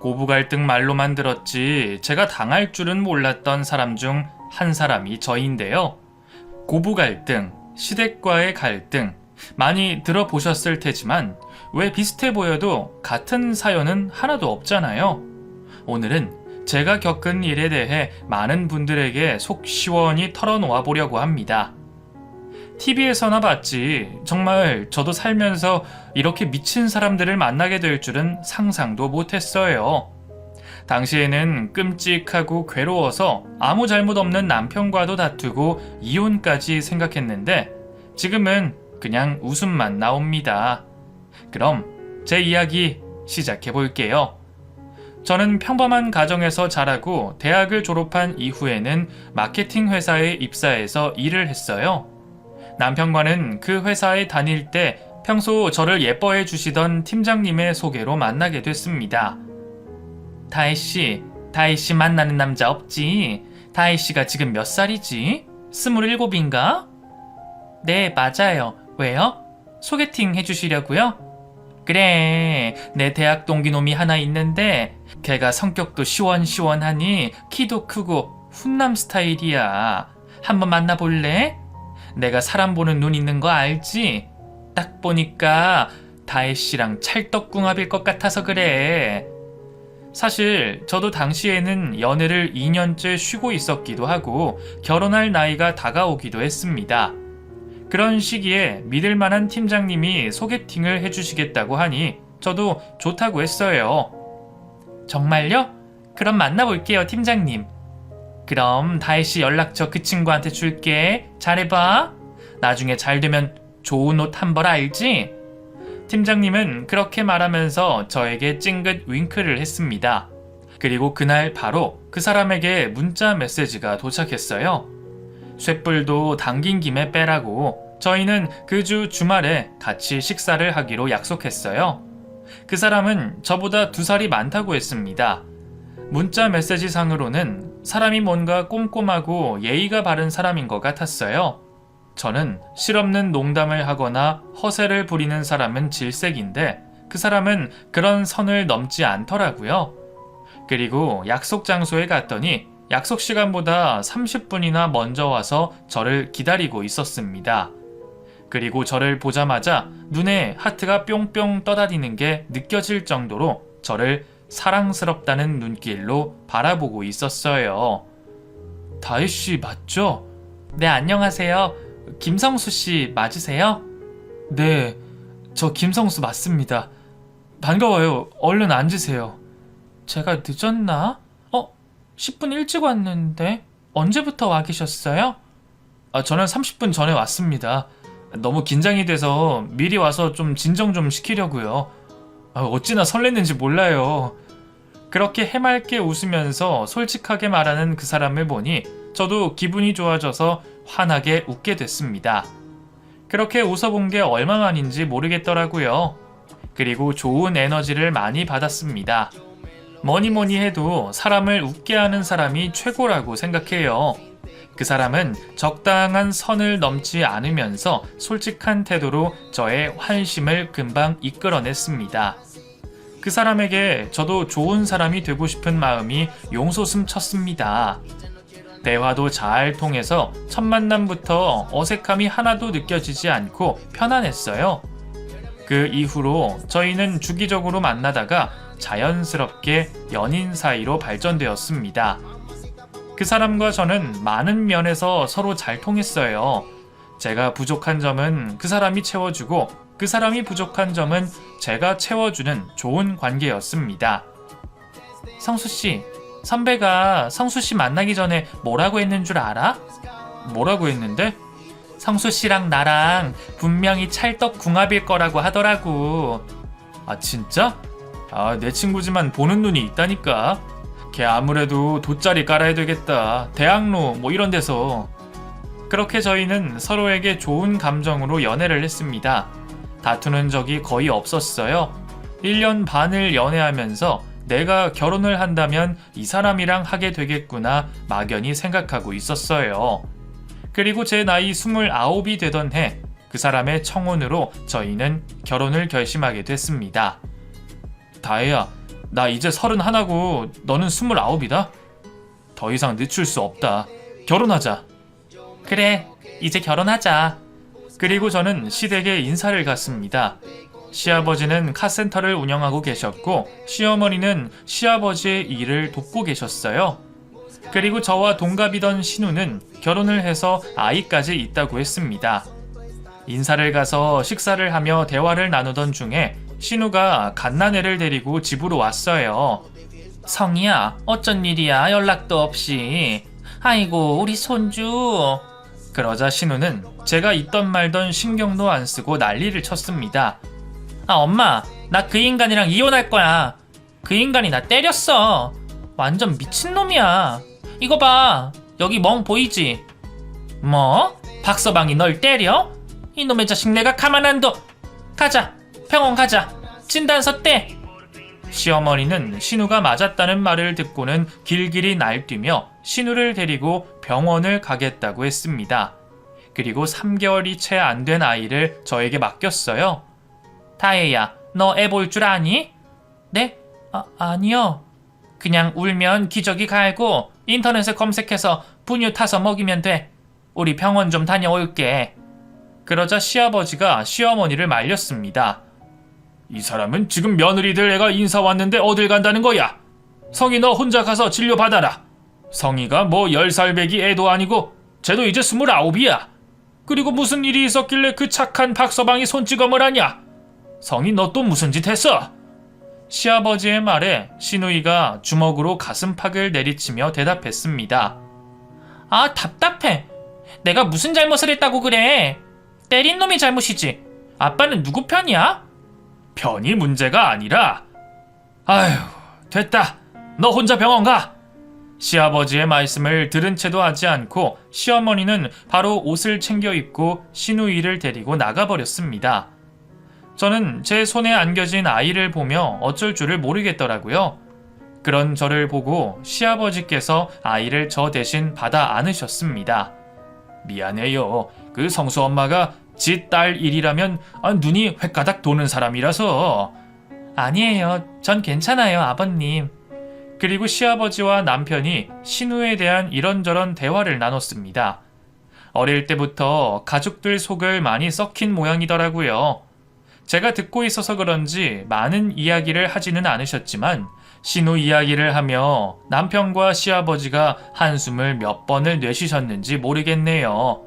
고부 갈등 말로만 들었지 제가 당할 줄은 몰랐던 사람 중 한 사람이 저인데요. 고부 갈등, 시댁과의 갈등, 많이 들어보셨을 테지만 왜 비슷해 보여도 같은 사연은 하나도 없잖아요. 오늘은 제가 겪은 일에 대해 많은 분들에게 속 시원히 털어놓아 보려고 합니다. TV에서나 봤지 정말 저도 살면서 이렇게 미친 사람들을 만나게 될 줄은 상상도 못했어요. 당시에는 끔찍하고 괴로워서 아무 잘못 없는 남편과도 다투고 이혼까지 생각했는데 지금은 그냥 웃음만 나옵니다. 그럼 제 이야기 시작해 볼게요. 저는 평범한 가정에서 자라고 대학을 졸업한 이후에는 마케팅 회사에 입사해서 일을 했어요. 남편과는 그 회사에 다닐 때 평소 저를 예뻐해 주시던 팀장님의 소개로 만나게 됐습니다. 다혜씨 만나는 남자 없지? 다혜씨가 지금 몇 살이지? 27인가? 네, 맞아요. 왜요? 소개팅 해주시려고요? 그래, 내 대학 동기놈이 하나 있는데 걔가 성격도 시원시원하니 키도 크고 훈남 스타일이야. 한번 만나볼래? 내가 사람 보는 눈 있는 거 알지? 딱 보니까 다혜씨랑 찰떡궁합일 것 같아서 그래. 사실 저도 당시에는 연애를 2년째 쉬고 있었기도 하고 결혼할 나이가 다가오기도 했습니다. 그런 시기에 믿을만한 팀장님이 소개팅을 해주시겠다고 하니 저도 좋다고 했어요. 정말요? 그럼 만나볼게요, 팀장님. 그럼 다혜씨 연락처 그 친구한테 줄게. 잘해봐. 나중에 잘되면 좋은 옷 한 벌 알지? 팀장님은 그렇게 말하면서 저에게 찡긋 윙크를 했습니다. 그리고 그날 바로 그 사람에게 문자 메시지가 도착했어요. 쇳불도 당긴 김에 빼라고 저희는 그 주 주말에 같이 식사를 하기로 약속했어요. 그 사람은 저보다 2살이 많다고 했습니다. 문자 메시지 상으로는 사람이 뭔가 꼼꼼하고 예의가 바른 사람인 것 같았어요. 저는 실없는 농담을 하거나 허세를 부리는 사람은 질색인데 그 사람은 그런 선을 넘지 않더라고요. 그리고 약속 장소에 갔더니 약속 시간보다 30분이나 먼저 와서 저를 기다리고 있었습니다. 그리고 저를 보자마자 눈에 하트가 뿅뿅 떠다니는 게 느껴질 정도로 저를 사랑스럽다는 눈길로 바라보고 있었어요. 다혜씨 맞죠? 네, 안녕하세요. 김성수씨 맞으세요? 네, 저 김성수 맞습니다. 반가워요. 얼른 앉으세요. 제가 늦었나? 10분 일찍 왔는데 언제부터 와 계셨어요? 저는 30분 전에 왔습니다. 너무 긴장이 돼서 미리 와서 좀 진정 좀 시키려고요. 어찌나 설렜는지 몰라요. 그렇게 해맑게 웃으면서 솔직하게 말하는 그 사람을 보니 저도 기분이 좋아져서 환하게 웃게 됐습니다. 그렇게 웃어본 게 얼마만인지 모르겠더라고요. 그리고 좋은 에너지를 많이 받았습니다. 뭐니 해도 사람을 웃게 하는 사람이 최고라고 생각해요. 그 사람은 적당한 선을 넘지 않으면서 솔직한 태도로 저의 환심을 금방 이끌어냈습니다. 그 사람에게 저도 좋은 사람이 되고 싶은 마음이 용솟음 쳤습니다. 대화도 잘 통해서 첫 만남부터 어색함이 하나도 느껴지지 않고 편안했어요. 그 이후로 저희는 주기적으로 만나다가 자연스럽게 연인 사이로 발전되었습니다. 그 사람과 저는 많은 면에서 서로 잘 통했어요. 제가 부족한 점은 그 사람이 채워주고 그 사람이 부족한 점은 제가 채워주는 좋은 관계였습니다. 성수씨, 선배가 성수씨 만나기 전에 뭐라고 했는 줄 알아? 뭐라고 했는데? 성수씨랑 나랑 분명히 찰떡궁합일 거라고 하더라고. 아 진짜? 내 친구지만 보는 눈이 있다니까. 걔 아무래도 돗자리 깔아야 되겠다. 대학로 뭐 이런 데서. 그렇게 저희는 서로에게 좋은 감정으로 연애를 했습니다. 다투는 적이 거의 없었어요. 1년 반을 연애하면서 내가 결혼을 한다면 이 사람이랑 하게 되겠구나 막연히 생각하고 있었어요. 그리고 제 나이 29이 되던 해 그 사람의 청혼으로 저희는 결혼을 결심하게 됐습니다. 다혜야, 나 이제 31고 너는 29이다. 더 이상 늦출 수 없다. 결혼하자. 그래, 이제 결혼하자. 그리고 저는 시댁에 인사를 갔습니다. 시아버지는 카센터를 운영하고 계셨고 시어머니는 시아버지의 일을 돕고 계셨어요. 그리고 저와 동갑이던 신우는 결혼을 해서 아이까지 있다고 했습니다. 인사를 가서 식사를 하며 대화를 나누던 중에 신우가 갓난애를 데리고 집으로 왔어요. 성희야, 어쩐 일이야, 연락도 없이. 아이고, 우리 손주. 그러자 신우는 제가 있던 말던 신경도 안 쓰고 난리를 쳤습니다. 아, 엄마, 나 그 인간이랑 이혼할 거야. 그 인간이 나 때렸어. 완전 미친놈이야. 이거 봐, 여기 멍 보이지? 뭐? 박서방이 널 때려? 이놈의 자식 내가 가만 안 둬. 가자, 병원 가자. 진단서 떼. 시어머니는 신우가 맞았다는 말을 듣고는 길길이 날뛰며 신우를 데리고 병원을 가겠다고 했습니다. 그리고 3개월이 채 안 된 아이를 저에게 맡겼어요. 다혜야, 너 애 볼 줄 아니? 네? 아니요. 그냥 울면 기저귀 갈고 인터넷에 검색해서 분유 타서 먹이면 돼. 우리 병원 좀 다녀올게. 그러자 시아버지가 시어머니를 말렸습니다. 이 사람은 지금 며느리들 애가 인사 왔는데 어딜 간다는 거야? 성희 너 혼자 가서 진료받아라. 성희가 뭐 10살 배기 애도 아니고 쟤도 이제 29이야. 그리고 무슨 일이 있었길래 그 착한 박서방이 손찌검을 하냐? 성희 너 또 무슨 짓 했어? 시아버지의 말에 신우이가 주먹으로 가슴팍을 내리치며 대답했습니다. 아, 답답해. 내가 무슨 잘못을 했다고 그래? 때린 놈이 잘못이지. 아빠는 누구 편이야? 편이 문제가 아니라. 아휴, 됐다. 너 혼자 병원 가. 시아버지의 말씀을 들은 채도 하지 않고 시어머니는 바로 옷을 챙겨 입고 신우이를 데리고 나가버렸습니다. 저는 제 손에 안겨진 아이를 보며 어쩔 줄을 모르겠더라고요. 그런 저를 보고 시아버지께서 아이를 저 대신 받아 안으셨습니다. 미안해요. 그 성수 엄마가 지 딸 일이라면 눈이 횟가닥 도는 사람이라서. 아니에요. 전 괜찮아요, 아버님. 그리고 시아버지와 남편이 신우에 대한 이런저런 대화를 나눴습니다. 어릴 때부터 가족들 속을 많이 썩힌 모양이더라고요. 제가 듣고 있어서 그런지 많은 이야기를 하지는 않으셨지만 신우 이야기를 하며 남편과 시아버지가 한숨을 몇 번을 내쉬셨는지 모르겠네요.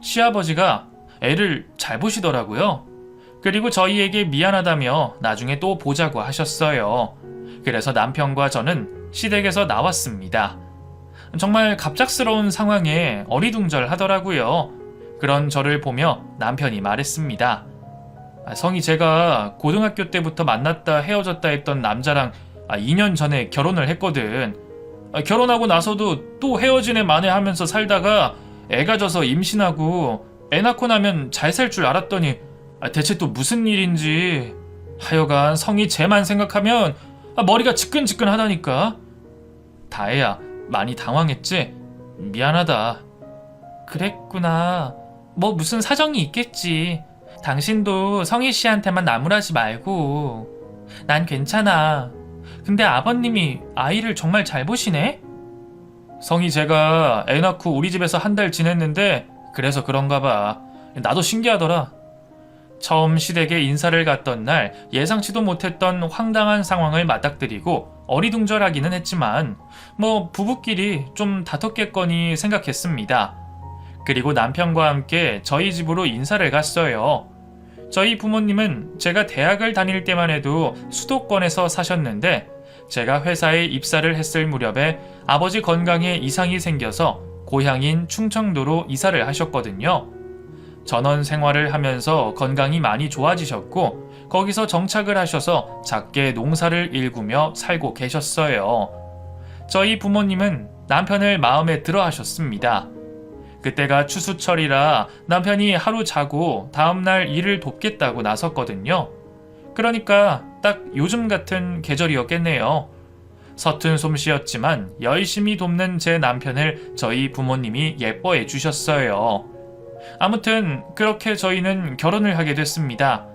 시아버지가 애를 잘 보시더라고요. 그리고 저희에게 미안하다며 나중에 또 보자고 하셨어요. 그래서 남편과 저는 시댁에서 나왔습니다. 정말 갑작스러운 상황에 어리둥절하더라고요. 그런 저를 보며 남편이 말했습니다. 성희, 제가 고등학교 때부터 만났다 헤어졌다 했던 남자랑 2년 전에 결혼을 했거든. 결혼하고 나서도 또 헤어진 애 만회하면서 살다가 애가 져서 임신하고 애 낳고 나면 잘 살 줄 알았더니 대체 또 무슨 일인지. 하여간 성희 쟤만 생각하면 머리가 지끈지끈하다니까. 다혜야, 많이 당황했지? 미안하다. 그랬구나. 뭐 무슨 사정이 있겠지. 당신도 성희 씨한테만 나무라지 말고. 난 괜찮아. 근데 아버님이 아이를 정말 잘 보시네? 성희, 제가 애 낳고 우리 집에서 한 달 지냈는데 그래서 그런가 봐. 나도 신기하더라. 처음 시댁에 인사를 갔던 날 예상치도 못했던 황당한 상황을 맞닥뜨리고 어리둥절하기는 했지만 뭐 부부끼리 좀 다퉜겠거니 생각했습니다. 그리고 남편과 함께 저희 집으로 인사를 갔어요. 저희 부모님은 제가 대학을 다닐 때만 해도 수도권에서 사셨는데 제가 회사에 입사를 했을 무렵에 아버지 건강에 이상이 생겨서 고향인 충청도로 이사를 하셨거든요. 전원 생활을 하면서 건강이 많이 좋아지셨고 거기서 정착을 하셔서 작게 농사를 일구며 살고 계셨어요. 저희 부모님은 남편을 마음에 들어 하셨습니다. 그때가 추수철이라 남편이 하루 자고 다음날 일을 돕겠다고 나섰거든요. 그러니까 딱 요즘 같은 계절이었겠네요. 서툰 솜씨였지만 열심히 돕는 제 남편을 저희 부모님이 예뻐해 주셨어요. 아무튼 그렇게 저희는 결혼을 하게 됐습니다.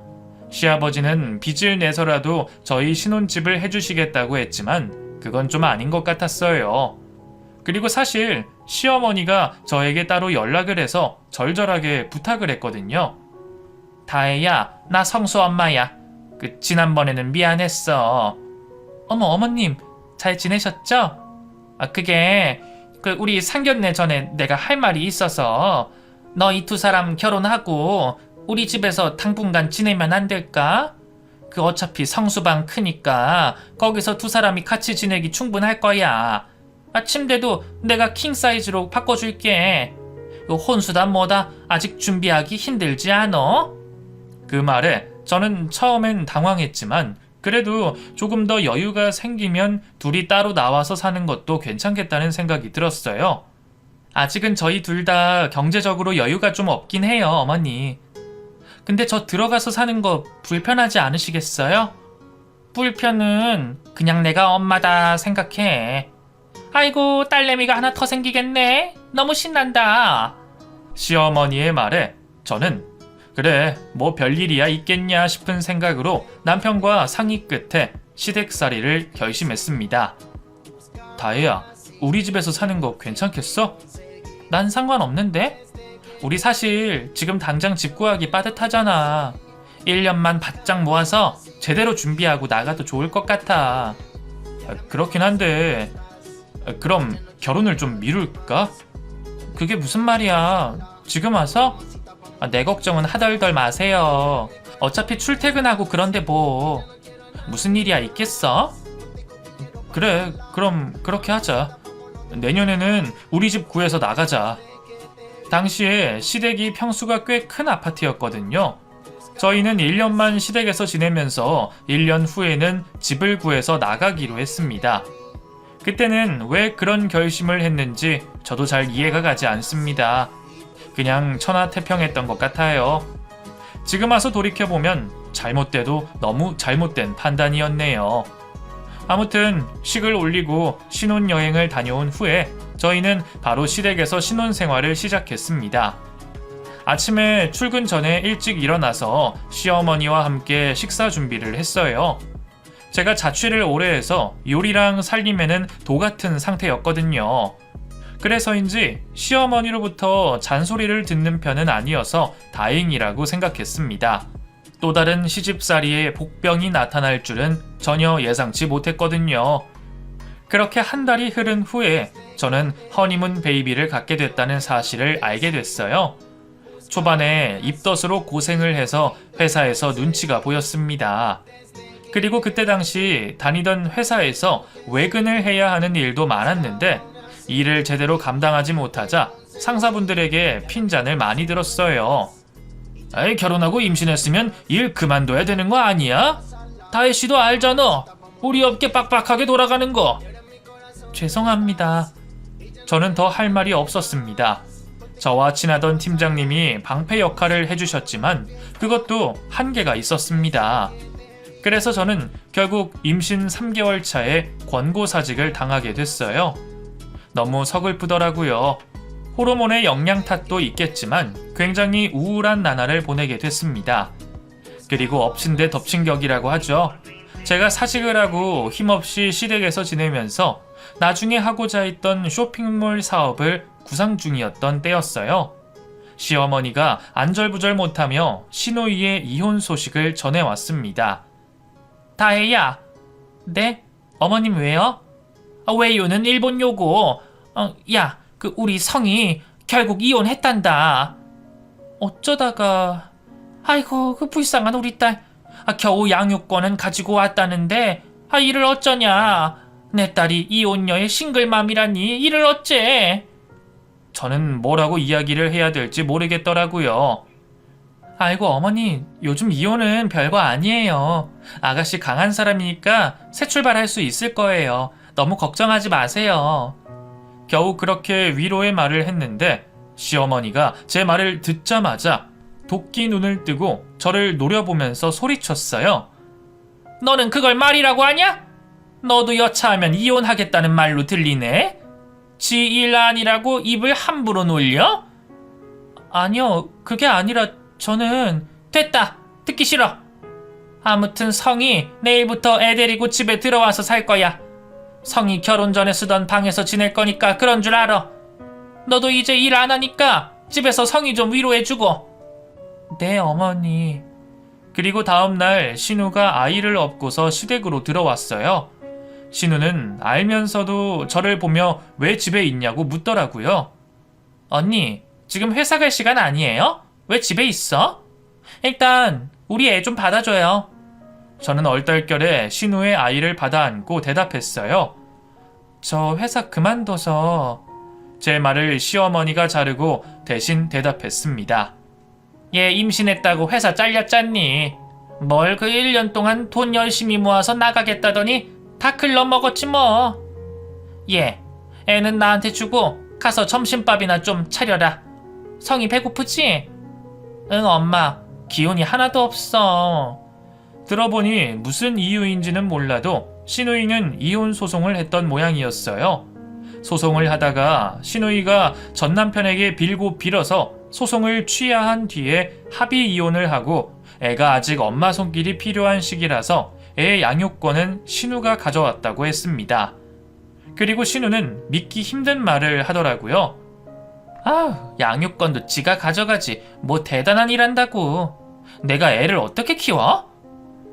시아버지는 빚을 내서라도 저희 신혼집을 해주시겠다고 했지만 그건 좀 아닌 것 같았어요. 그리고 사실 시어머니가 저에게 따로 연락을 해서 절절하게 부탁을 했거든요. 다혜야, 나 성수 엄마야. 지난번에는 미안했어. 어머, 어머님, 잘 지내셨죠? 그게 우리 상견례 전에 내가 할 말이 있어서 너희 두 사람 결혼하고 우리 집에서 당분간 지내면 안 될까? 어차피 성수방 크니까 거기서 두 사람이 같이 지내기 충분할 거야. 침대도 내가 킹 사이즈로 바꿔줄게. 혼수다 뭐다 아직 준비하기 힘들지 않어? 그 말에 저는 처음엔 당황했지만 그래도 조금 더 여유가 생기면 둘이 따로 나와서 사는 것도 괜찮겠다는 생각이 들었어요. 아직은 저희 둘 다 경제적으로 여유가 좀 없긴 해요, 어머니. 근데 저 들어가서 사는 거 불편하지 않으시겠어요? 불편은 그냥 내가 엄마다 생각해. 아이고, 딸내미가 하나 더 생기겠네. 너무 신난다. 시어머니의 말에 저는 그래, 뭐 별일이야 있겠냐 싶은 생각으로 남편과 상의 끝에 시댁살이를 결심했습니다. 다혜야, 우리 집에서 사는 거 괜찮겠어? 난 상관없는데? 우리 사실 지금 당장 집 구하기 빠듯하잖아. 1년만 바짝 모아서 제대로 준비하고 나가도 좋을 것 같아. 그렇긴 한데 그럼 결혼을 좀 미룰까? 그게 무슨 말이야. 지금 와서? 내 걱정은 하덜덜 마세요. 어차피 출퇴근하고 그런데 뭐 무슨 일이야 있겠어? 그래, 그럼 그렇게 하자. 내년에는 우리 집 구해서 나가자. 당시에 시댁이 평수가 꽤 큰 아파트였거든요. 저희는 1년만 시댁에서 지내면서 1년 후에는 집을 구해서 나가기로 했습니다. 그때는 왜 그런 결심을 했는지 저도 잘 이해가 가지 않습니다. 그냥 천하태평했던 것 같아요. 지금 와서 돌이켜보면 잘못돼도 너무 잘못된 판단이었네요. 아무튼 식을 올리고 신혼여행을 다녀온 후에 저희는 바로 시댁에서 신혼생활을 시작했습니다. 아침에 출근 전에 일찍 일어나서 시어머니와 함께 식사 준비를 했어요. 제가 자취를 오래 해서 요리랑 살림에는 도 같은 상태였거든요. 그래서인지 시어머니로부터 잔소리를 듣는 편은 아니어서 다행이라고 생각했습니다. 또 다른 시집살이에 복병이 나타날 줄은 전혀 예상치 못했거든요. 그렇게 한 달이 흐른 후에 저는 허니문 베이비를 갖게 됐다는 사실을 알게 됐어요. 초반에 입덧으로 고생을 해서 회사에서 눈치가 보였습니다. 그리고 그때 당시 다니던 회사에서 외근을 해야 하는 일도 많았는데 일을 제대로 감당하지 못하자 상사분들에게 핀잔을 많이 들었어요. 아이, 결혼하고 임신했으면 일 그만둬야 되는 거 아니야? 다혜씨도 알잖아. 우리 업계 빡빡하게 돌아가는 거. 죄송합니다. 저는 더 할 말이 없었습니다. 저와 친하던 팀장님이 방패 역할을 해주셨지만 그것도 한계가 있었습니다. 그래서 저는 결국 임신 3개월 차에 권고사직을 당하게 됐어요. 너무 서글프더라고요. 호르몬의 영양 탓도 있겠지만 굉장히 우울한 나날을 보내게 됐습니다. 그리고 엎친 데 덮친 격이라고 하죠. 제가 사직을 하고 힘없이 시댁에서 지내면서 나중에 하고자 했던 쇼핑몰 사업을 구상 중이었던 때였어요. 시어머니가 안절부절 못하며 시노이의 이혼 소식을 전해왔습니다. 다혜야. 네? 어머님 왜요? 왜요는 일본요고. 야, 우리 성이 결국 이혼했단다. 어쩌다가. 아이고, 불쌍한 우리 딸. 겨우 양육권은 가지고 왔다는데 이를 어쩌냐. 내 딸이 이혼녀의 싱글맘이라니 이를 어째. 저는 뭐라고 이야기를 해야 될지 모르겠더라고요. 아이고 어머니, 요즘 이혼은 별거 아니에요. 아가씨 강한 사람이니까 새 출발할 수 있을 거예요. 너무 걱정하지 마세요. 겨우 그렇게 위로의 말을 했는데 시어머니가 제 말을 듣자마자 도끼 눈을 뜨고 저를 노려보면서 소리쳤어요. 너는 그걸 말이라고 하냐? 너도 여차하면 이혼하겠다는 말로 들리네? 지 일 아니라고 입을 함부로 놀려? 아니요, 그게 아니라 저는... 됐다! 듣기 싫어! 아무튼 성이 내일부터 애 데리고 집에 들어와서 살 거야. 성이 결혼 전에 쓰던 방에서 지낼 거니까 그런 줄 알아. 너도 이제 일 안 하니까 집에서 성이 좀 위로해주고. 네, 어머니. 그리고 다음날 신우가 아이를 업고서 시댁으로 들어왔어요. 신우는 알면서도 저를 보며 왜 집에 있냐고 묻더라고요. 언니, 지금 회사 갈 시간 아니에요? 왜 집에 있어? 일단 우리 애 좀 받아줘요. 저는 얼떨결에 신우의 아이를 받아 안고 대답했어요. 저 회사 그만둬서. 제 말을 시어머니가 자르고 대신 대답했습니다. 얘 임신했다고 회사 잘렸잖니. 뭘 그 1년 동안 돈 열심히 모아서 나가겠다더니 다 글러먹었지 뭐. 얘, 애는 나한테 주고 가서 점심밥이나 좀 차려라. 성이 배고프지? 응, 엄마. 기운이 하나도 없어. 들어보니 무슨 이유인지는 몰라도 시누이는 이혼 소송을 했던 모양이었어요. 소송을 하다가 시누이가 전 남편에게 빌고 빌어서 소송을 취하한 뒤에 합의 이혼을 하고 애가 아직 엄마 손길이 필요한 시기라서 애 양육권은 신우가 가져왔다고 했습니다. 그리고 신우는 믿기 힘든 말을 하더라고요. 아우, 양육권도 지가 가져가지 뭐 대단한 일 한다고. 내가 애를 어떻게 키워?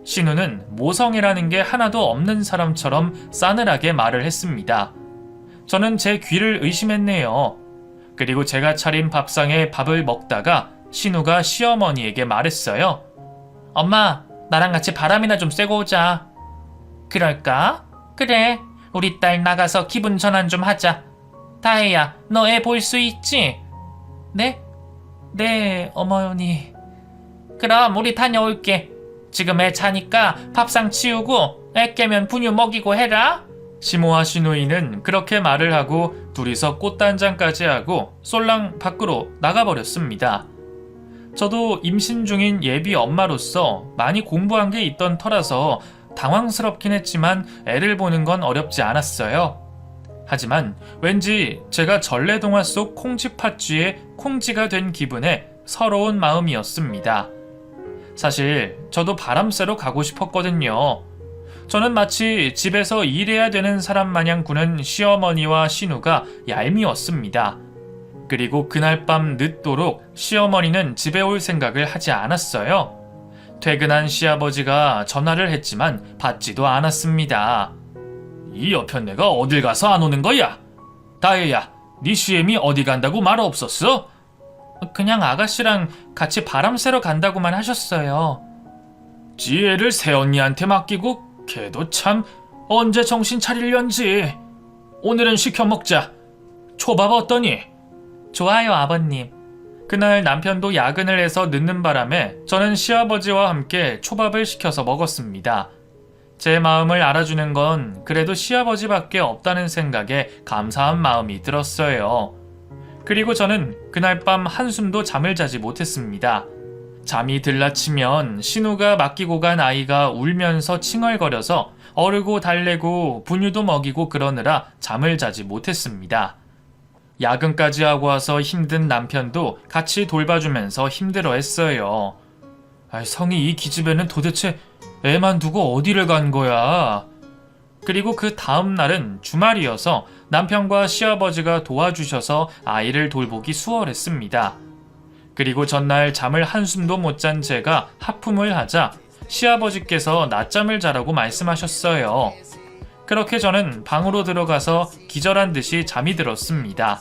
신우는 모성애라는 게 하나도 없는 사람처럼 싸늘하게 말을 했습니다. 저는 제 귀를 의심했네요. 그리고 제가 차린 밥상에 밥을 먹다가 신우가 시어머니에게 말했어요. 엄마, 나랑 같이 바람이나 좀 쐬고 오자. 그럴까? 그래, 우리 딸 나가서 기분 전환 좀 하자. 다혜야, 너 애 볼 수 있지? 네? 네, 어머니. 그럼 우리 다녀올게. 지금 애 자니까 밥상 치우고 애 깨면 분유 먹이고 해라. 시모와 시누이는 그렇게 말을 하고 둘이서 꽃단장까지 하고 쏠랑 밖으로 나가버렸습니다. 저도 임신 중인 예비 엄마로서 많이 공부한 게 있던 터라서 당황스럽긴 했지만 애를 보는 건 어렵지 않았어요. 하지만 왠지 제가 전래동화 속 콩쥐팥쥐의 콩쥐가 된 기분에 서러운 마음이었습니다. 사실 저도 바람 쐬러 가고 싶었거든요. 저는 마치 집에서 일해야 되는 사람 마냥 구는 시어머니와 신우가 얄미웠습니다. 그리고 그날 밤 늦도록 시어머니는 집에 올 생각을 하지 않았어요. 퇴근한 시아버지가 전화를 했지만 받지도 않았습니다. 이 여편네가 어딜 가서 안 오는 거야? 다혜야, 네 시엠이 어디 간다고 말 없었어? 그냥 아가씨랑 같이 바람 쐬러 간다고만 하셨어요. 지혜를 새언니한테 맡기고 걔도 참 언제 정신 차리련지. 오늘은 시켜 먹자. 초밥 어떠니? 좋아요, 아버님. 그날 남편도 야근을 해서 늦는 바람에 저는 시아버지와 함께 초밥을 시켜서 먹었습니다. 제 마음을 알아주는 건 그래도 시아버지밖에 없다는 생각에 감사한 마음이 들었어요. 그리고 저는 그날 밤 한숨도 잠을 자지 못했습니다. 잠이 들라치면 신우가 맡기고 간 아이가 울면서 칭얼거려서 어르고 달래고 분유도 먹이고 그러느라 잠을 자지 못했습니다. 야근까지 하고 와서 힘든 남편도 같이 돌봐주면서 힘들어했어요. 성이 이 기집애는 도대체 애만 두고 어디를 간 거야? 그리고 그 다음 날은 주말이어서 남편과 시아버지가 도와주셔서 아이를 돌보기 수월했습니다. 그리고 전날 잠을 한숨도 못 잔 제가 하품을 하자 시아버지께서 낮잠을 자라고 말씀하셨어요. 그렇게 저는 방으로 들어가서 기절한 듯이 잠이 들었습니다.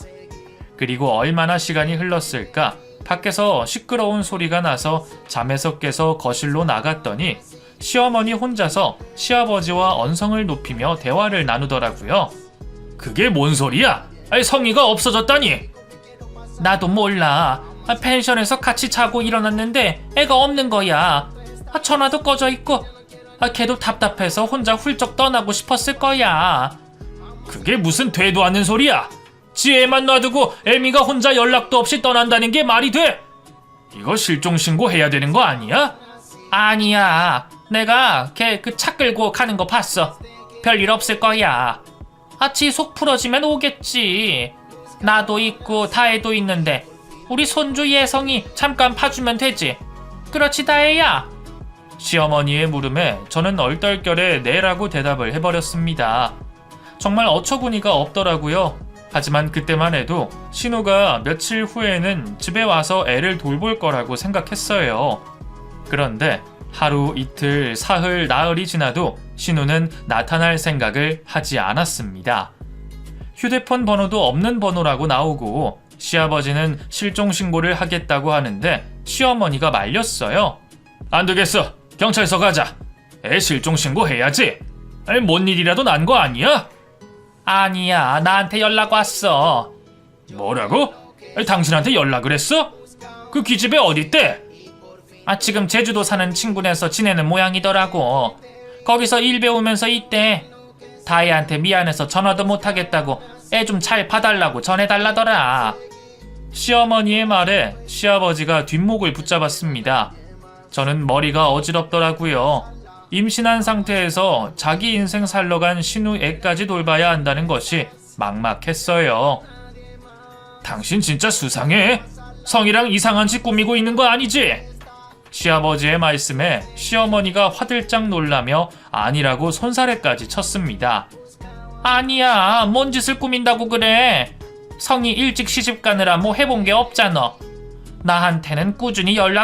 그리고 얼마나 시간이 흘렀을까 밖에서 시끄러운 소리가 나서 잠에서 깨서 거실로 나갔더니 시어머니 혼자서 시아버지와 언성을 높이며 대화를 나누더라고요. 그게 뭔 소리야? 성이가 없어졌다니? 나도 몰라. 펜션에서 같이 자고 일어났는데 애가 없는 거야. 전화도 꺼져 있고 걔도 답답해서 혼자 훌쩍 떠나고 싶었을 거야. 그게 무슨 되도 않는 소리야? 지 애만 놔두고 애미가 혼자 연락도 없이 떠난다는 게 말이 돼? 이거 실종신고 해야 되는 거 아니야? 아니야. 내가 걔 그 차 끌고 가는 거 봤어. 별일 없을 거야. 지 속 풀어지면 오겠지. 나도 있고 다혜도 있는데 우리 손주 예성이 잠깐 봐주면 되지. 그렇지, 다혜야? 시어머니의 물음에 저는 얼떨결에 네라고 대답을 해버렸습니다. 정말 어처구니가 없더라고요. 하지만 그때만 해도 신우가 며칠 후에는 집에 와서 애를 돌볼 거라고 생각했어요. 그런데 하루, 이틀, 사흘, 나흘이 지나도 신우는 나타날 생각을 하지 않았습니다. 휴대폰 번호도 없는 번호라고 나오고 시아버지는 실종 신고를 하겠다고 하는데 시어머니가 말렸어요. 안 되겠어. 경찰서 가자. 애 실종 신고해야지. 아니, 뭔 일이라도 난 거 아니야? 아니야, 나한테 연락 왔어. 뭐라고? 아니, 당신한테 연락을 했어? 그 기집애 어딨대? 지금 제주도 사는 친구네서 지내는 모양이더라고. 거기서 일 배우면서 있대. 다혜한테 미안해서 전화도 못하겠다고 애 좀 잘 봐달라고 전해달라더라. 시어머니의 말에 시아버지가 뒷목을 붙잡았습니다. 저는 머리가 어지럽더라고요. 임신한 상태에서 자기 인생 살러 간 신우 애까지 돌봐야 한다는 것이 막막했어요. 당신 진짜 수상해. 성이랑 이상한 짓 꾸미고 있는 거 아니지? 시아버지의 말씀에 시어머니가 화들짝 놀라며 아니라고 손사래까지 쳤습니다. 아니야, 뭔 짓을 꾸민다고 그래. 성이 일찍 시집 가느라 뭐 해본 게 없잖아. 나한테는 꾸준히 연락